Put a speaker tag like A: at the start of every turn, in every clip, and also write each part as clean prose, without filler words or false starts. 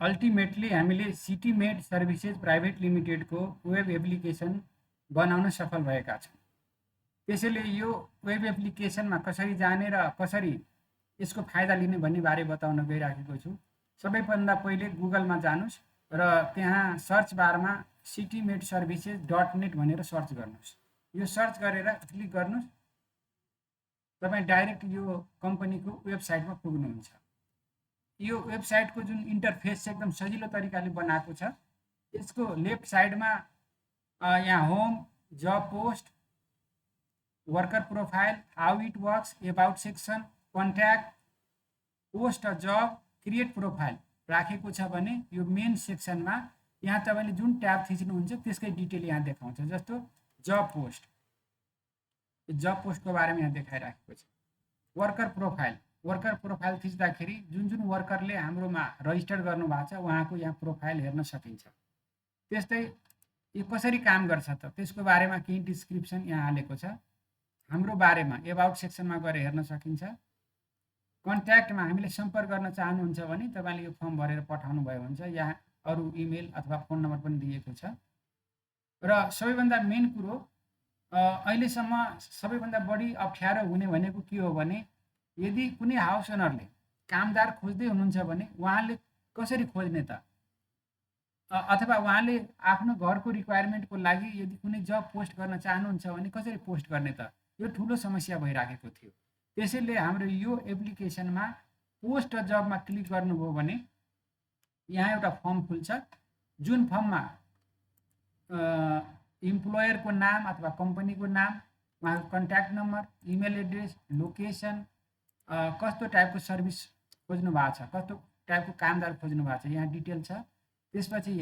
A: Ultimately हामीले सिटीमेड services private लिमिटेडको web application बनाउन सफल भएका छौँ। त्यसैले यो वेब एप्लिकेसनमा कसरी जाने र कसरी यसको फाइदा लिने भन्ने बारे बताउन गइराखेको छु। सबैभन्दा पहिले गुगलमा जानुस् र त्यहाँ सर्च बारमा सिटीमेड सर्भिसेज .net भनेर सर्च गर्नुहोस्। यो सर्च गरेर क्लिक गर्नुहोस्, तपाईँ डाइरेक्ट यो कम्पनीको वेबसाइटमा पुग्नुहुन्छ। यो वेबसाइटको जुन इन्टरफेस छ एकदम सजिलो तरिकाले बनाएको छ। यसको लेफ्ट साइडमा यहाँ home, job post, worker profile, how it works, about section, contact, post a job, create profile राखेको छ भने यो मेन सेक्सनमा यहाँ तपाईँले जुन ट्याब थिच्नुहुन्छ त्यसकै डिटेल यहाँ देखाउँछ। जस्तो जब पोस्ट, जब पोस्टको बारेमा यहाँ देखाइराखेको छ। वर्कर प्रोफाइल थिच्दाखेरि जुन जुन वर्करले हाम्रोमा रजिस्टर गर्नु भएको छ उहाँको यहाँ प्रोफाइल हेर्न सकिन्छ। त्यस्तै यो कसरी काम गर्छ त त्यसको बारेमा केही डिस्क्रिप्सन यहाँ हालेको छ। हाम्रो बारेमा एबाउट सेक्सनमा गएर हेर्न सकिन्छ। कन्ट्याक्टमा हामीले सम्पर्क गर्न चाहनुहुन्छ भने तपाईँले यो फर्म भरेर पठाउनु भयो हुन्छ। यहाँ अरू इमेल अथवा फोन नम्बर पनि दिएको छ। र सबैभन्दा मेन कुरो अहिलेसम्म सबैभन्दा बढी अप्ठ्यारो हुने भनेको के हो भने यदि कुनै हाउस ओनरले कामदार खोज्दै हुनुहुन्छ भने उहाँले कसरी खोज्ने त, अथवा उहाँले आफ्नो घरको रिक्वायरमेन्टको लागि यदि कुनै जब पोस्ट गर्न चाहनुहुन्छ भने कसरी पोस्ट गर्ने त, यो ठुलो समस्या भइराखेको थियो। त्यसैले हाम्रो यो एप्लिकेसनमा पोस्ट जबमा क्लिक गर्नुभयो भने यहाँ एउटा फर्म खुल्छ। जुन फर्ममा इम्प्लोयरको नाम अथवा कम्पनीको नाम, उहाँको contact number, email address, location, कस्तो टाइपको सर्भिस खोज्नु भएको छ, कस्तो टाइपको कामदार खोज्नु भएको छ यहाँ डिटेल छ। त्यसपछि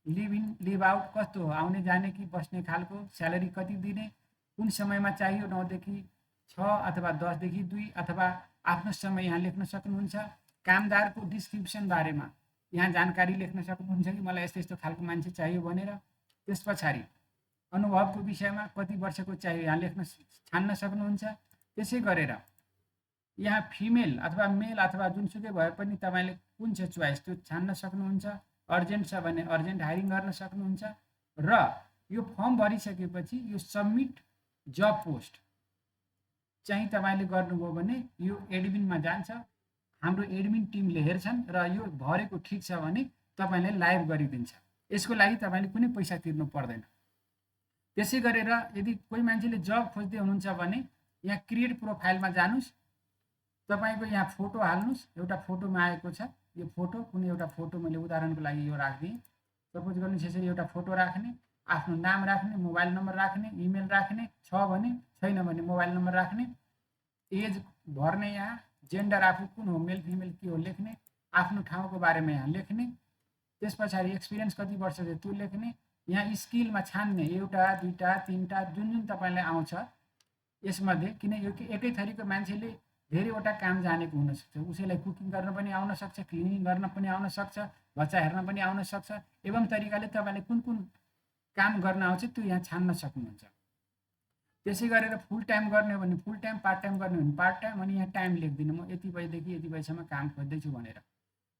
A: लिभ इन लिभ आउट कस्तो हो, आउने जाने कि बस्ने खालको, स्यालेरी कति दिने, कुन समयमा चाहियो, 9 देखि 6 अथवा 10 देखि 2 अथवा आफ्नो समय यहाँ लेख्न सक्नुहुन्छ। कामदारको डिस्क्रिप्सन बारेमा यहाँ जानकारी लेख्न सक्नुहुन्छ कि मलाई यस्तो यस्तो खालको मान्छे चाहियो भनेर। त्यस पछाडि अनुभवको विषयमा कति वर्षको चाहियो यहाँ लेख्न छान्न सक्नुहुन्छ। त्यसै गरेर यहाँ फिमेल अथवा मेल अथवा जुनसुकै भए पनि तपाईँले कुन चाहिँ चोइस त्यो छान्न सक्नुहुन्छ। अर्जेन्ट छ भने अर्जेन्ट हायरिङ गर्न सक्नुहुन्छ। र यो फर्म भरिसकेपछि यो सबमिट जब पोस्ट चाहिँ तपाईँले गर्नुभयो भने यो एडमिनमा जान्छ। हाम्रो एडमिन टिमले हेर्छन् र यो भरेको ठिक छ भने तपाईँले लाइभ गरिदिन्छ। यसको लागि तपाईँले कुनै पैसा तिर्नु पर्दैन। त्यसै गरेर यदि कोही मान्छेले जब खोज्दै हुनुहुन्छ भने यहाँ क्रिएट प्रोफाइलमा जानुस्, तपाईँको यहाँ फोटो हाल्नुहोस्। एउटा फोटोमा आएको छ यो फोटो, कुनै एउटा फोटो मैले उदाहरणको लागि यो राखिदिएँ। सपोज गर्नुहोस् यसरी एउटा फोटो राख्ने, आफ्नो नाम राख्ने, मोबाइल नम्बर राख्ने, इमेल राख्ने, छ भने, छैन भने मोबाइल नम्बर राख्ने, एज भर्ने, यहाँ जेन्डर आफू कुन हो, मेल फिमेल के हो लेख्ने, आफ्नो ठाउँको बारेमा यहाँ लेख्ने। त्यस पछाडि एक्सपिरियन्स कति वर्ष छ त्यो लेख्ने। यहाँ स्किलमा छान्ने, एउटा, दुईटा, तीनटा जुन जुन तपाईँलाई आउँछ यसमध्ये। किन यो एकै थरीको मान्छेले धेरैवटा काम जानेको हुनसक्छ। उसैलाई कुकिङ गर्न पनि आउन सक्छ, क्लिनिङ गर्न पनि आउन सक्छ, बच्चा हेर्न पनि आउन सक्छ। एवं तरिकाले तपाईँले कुन कुन काम गर्न आउँछ त्यो यहाँ छान्न सक्नुहुन्छ। त्यसै गरेर फुल टाइम गर्ने हो भने फुल टाइम, पार्ट टाइम गर्ने हो भने पार्ट टाइम, अनि यहाँ टाइम लेख्दिनँ म यति बजेदेखि यति बजीसम्म काम खोज्दैछु भनेर।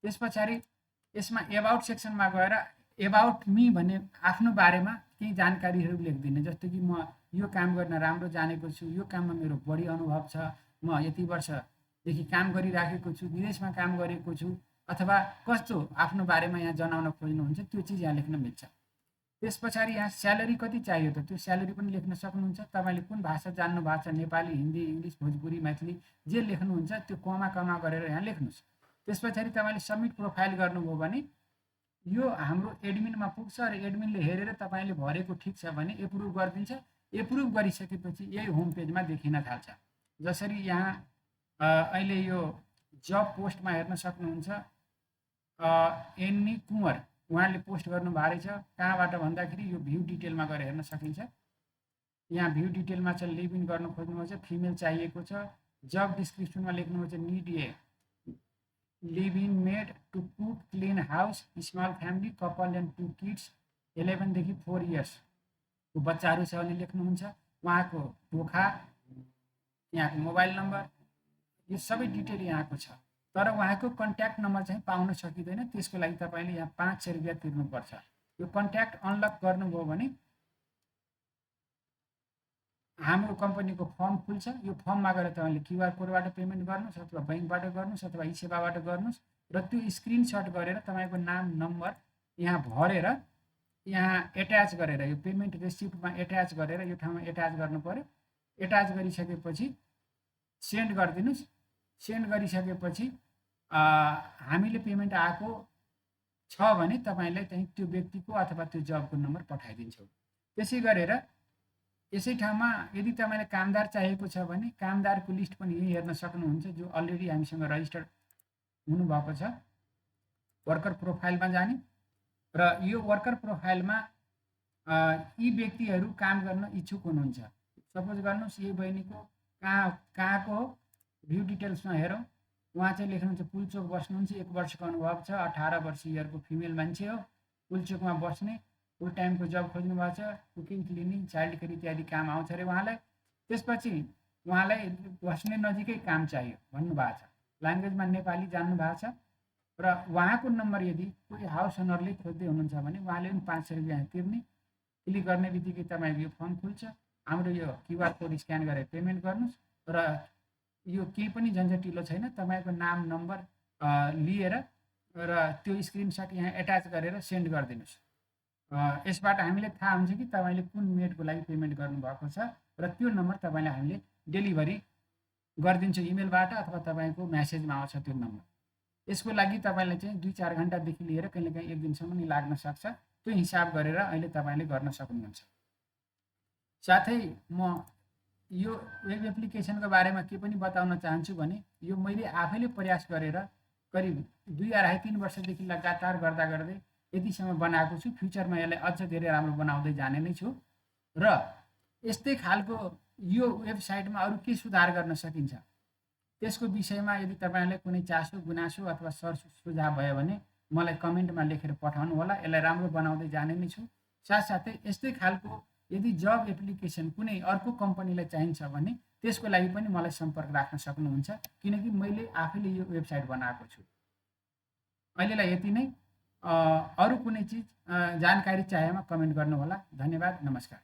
A: त्यस पछाडि यसमा एबाउट सेक्सनमा गएर एबाउट मी भन्ने आफ्नो बारेमा केही जानकारीहरू लेख्दिनँ। जस्तो कि म यो काम गर्न राम्रो जानेको छु, यो काममा मेरो बढी अनुभव छ, म यति वर्षदेखि काम गरिराखेको छु, विदेशमा काम गरेको छु, अथवा कस्तो आफ्नो बारेमा यहाँ जनाउन खोज्नुहुन्छ त्यो चिज यहाँ लेख्न मिल्छ। त्यस पछाडि यहाँ स्यालेरी कति चाहियो त त्यो स्यालेरी पनि लेख्न सक्नुहुन्छ। तपाईँले कुन भाषा जान्नु भएको छ, नेपाली, हिन्दी, इङ्ग्लिस, भोजपुरी, मैथिली जे लेख्नुहुन्छ त्यो कमा गरेर यहाँ लेख्नुहोस्। त्यस पछाडि तपाईँले सबमिट प्रोफाइल गर्नुभयो भने यो हाम्रो एडमिनमा पुग्छ र एडमिनले हेरेर तपाईँले भरेको ठिक छ भने एप्रुभ गरिदिन्छ। एप्रुभ गरिसकेपछि यही होम पेजमा देखिन थाल्छ। जसरी यहाँ अहिले यो जब पोस्टमा हेर्न सक्नुहुन्छ, एन्नी कुँवर उहाँले पोस्ट गर्नुभएको रहेछ। कहाँबाट भन्दाखेरि यो भ्यू डिटेलमा गएर हेर्न सकिन्छ। यहाँ भ्यू डिटेलमा छ, लिभ इन गर्न खोज्नुभएको छ, फिमेल चाहिएको छ। जब डिस्क्रिप्सनमा लेख्नुभएको छ, need a live in maid to cook, clean house, small family, couple and 2 kids, 11 देखि 4 इयर्सको बच्चाहरू छ भने लेख्नुहुन्छ। उहाँको पोखा, यहाँको मोबाइल नम्बर, यो सबै डिटेल यहाँको छ। तर उहाँको कन्ट्याक्ट नम्बर चाहिँ पाउन सकिँदैन। त्यसको लागि तपाईँले यहाँ 500 रुपियाँ तिर्नुपर्छ। यो कन्ट्याक्ट अनलक गर्नुभयो भने हाम्रो कम्पनीको फर्म खुल्छ। यो फर्ममा गएर तपाईँले क्युआर कोडबाट पेमेन्ट गर्नुहोस् अथवा बैंकबाट गर्नुहोस् अथवा ई सेवाबाट गर्नुहोस् र त्यो स्क्रिनसट गरेर तपाईँको नाम नम्बर यहाँ भरेर यहाँ एट्याच गरेर यो पेमेन्ट रेसिप्टमा एट्याच गरेर यो ठाउँमा एट्याच गर्नु पर्यो। एट्याच गरिसकेपछि सेन्ड गरिदिनुहोस्। सेन्ड गरिसकेपछि हामीले पेमेन्ट आएको छ भने तपाईँलाई चाहिँ त्यो व्यक्तिको अथवा त्यो जबको नम्बर पठाइदिन्छौँ। त्यसै गरेर यसै ठाउँमा यदि तपाईँलाई कामदार चाहिएको छ भने कामदारको लिस्ट पनि यही हेर्न सक्नुहुन्छ, जो अलरेडी हामीसँग रजिस्टर्ड हुनुभएको छ। वर्कर प्रोफाइलमा जाने र यो वर्कर प्रोफाइलमा यी व्यक्तिहरू काम गर्न इच्छुक हुनुहुन्छ। सपोज गर्नुहोस् यही बहिनीको कहाँको हो, भ्यू डिटेल्समा हेरौँ। उहाँ चाहिँ लेख्नुहुन्छ पुलचोक बस्नुहुन्छ, 1 वर्षको अनुभव छ, 18 वर्ष इयरको फिमेल मान्छे हो, पुलचोकमा बस्ने, फुल टाइमको जब खोज्नु भएको छ, कुकिङ क्लिनिङ चाइल्ड केयर इत्यादि काम आउँछ अरे उहाँलाई। त्यसपछि उहाँलाई बस्ने नजिकै काम चाहियो भन्नुभएको छ। ल्याङ्ग्वेजमा नेपाली जान्नु भएको छ र उहाँको नम्बर यदि कोही हाउस ओनरले खोज्दै हुनुहुन्छ भने उहाँले पनि 500 रुपियाँ तिर्ने। क्लिक गर्ने बित्तिकै तपाईँको यो फर्म खुल्छ। हाम्रो यो क्युआर कोड स्क्यान गरेर पेमेन्ट गर्नुहोस् र यो केही पनि झन्झटिलो छैन। तपाईँको नाम नम्बर लिएर र त्यो स्क्रिनसट यहाँ एट्याच गरेर सेन्ड गरिदिनुहोस्। यसबाट हामीले थाहा हुन्छ कि तपाईँले कुन मेडको लागि पेमेन्ट गर्नुभएको छ र त्यो नम्बर तपाईँलाई हामीले डेलिभरी गरिदिन्छौँ इमेलबाट अथवा तपाईँको म्यासेजमा आउँछ त्यो नम्बर। यसको लागि तपाईँलाई चाहिँ 2-4 घन्टादेखि लिएर कहिलेकाहीँ 1 दिनसम्म नि लाग्न सक्छ। त्यो हिसाब गरेर अहिले तपाईँले गर्न सक्नुहुन्छ। साथै म यो वेब एप्लिकेसनको बारेमा के पनि बताउन चाहन्छु भने यो मैले आफैले प्रयास गरेर करिब 2-2.5-3 वर्षदेखि लगातार गर्दा गर्दै यतिसम्म बनाएको छु। फ्युचरमा यसलाई अझ धेरै राम्रो बनाउँदै जाने नै छु र यस्तै खालको यो वेबसाइटमा अरू के सुधार गर्न सकिन्छ त्यसको विषयमा यदि तपाईँलाई कुनै चासो गुनासो अथवा सुझाव भयो भने मलाई कमेन्टमा लेखेर पठाउनु होला। यसलाई राम्रो बनाउँदै जाने नै छु। साथसाथै यस्तै खालको यदि जब एप्लिकेसन कुनै अर्को कम्पनीलाई चाहिन्छ भने त्यसको लागि पनि मलाई सम्पर्क राख्न सक्नुहुन्छ, किनकि मैले आफैले यो वेबसाइट बनाएको छु। अहिलेलाई यति नै। अरू कुनै चिज जानकारी चाहेमा कमेन्ट गर्नुहोला। धन्यवाद, नमस्कार।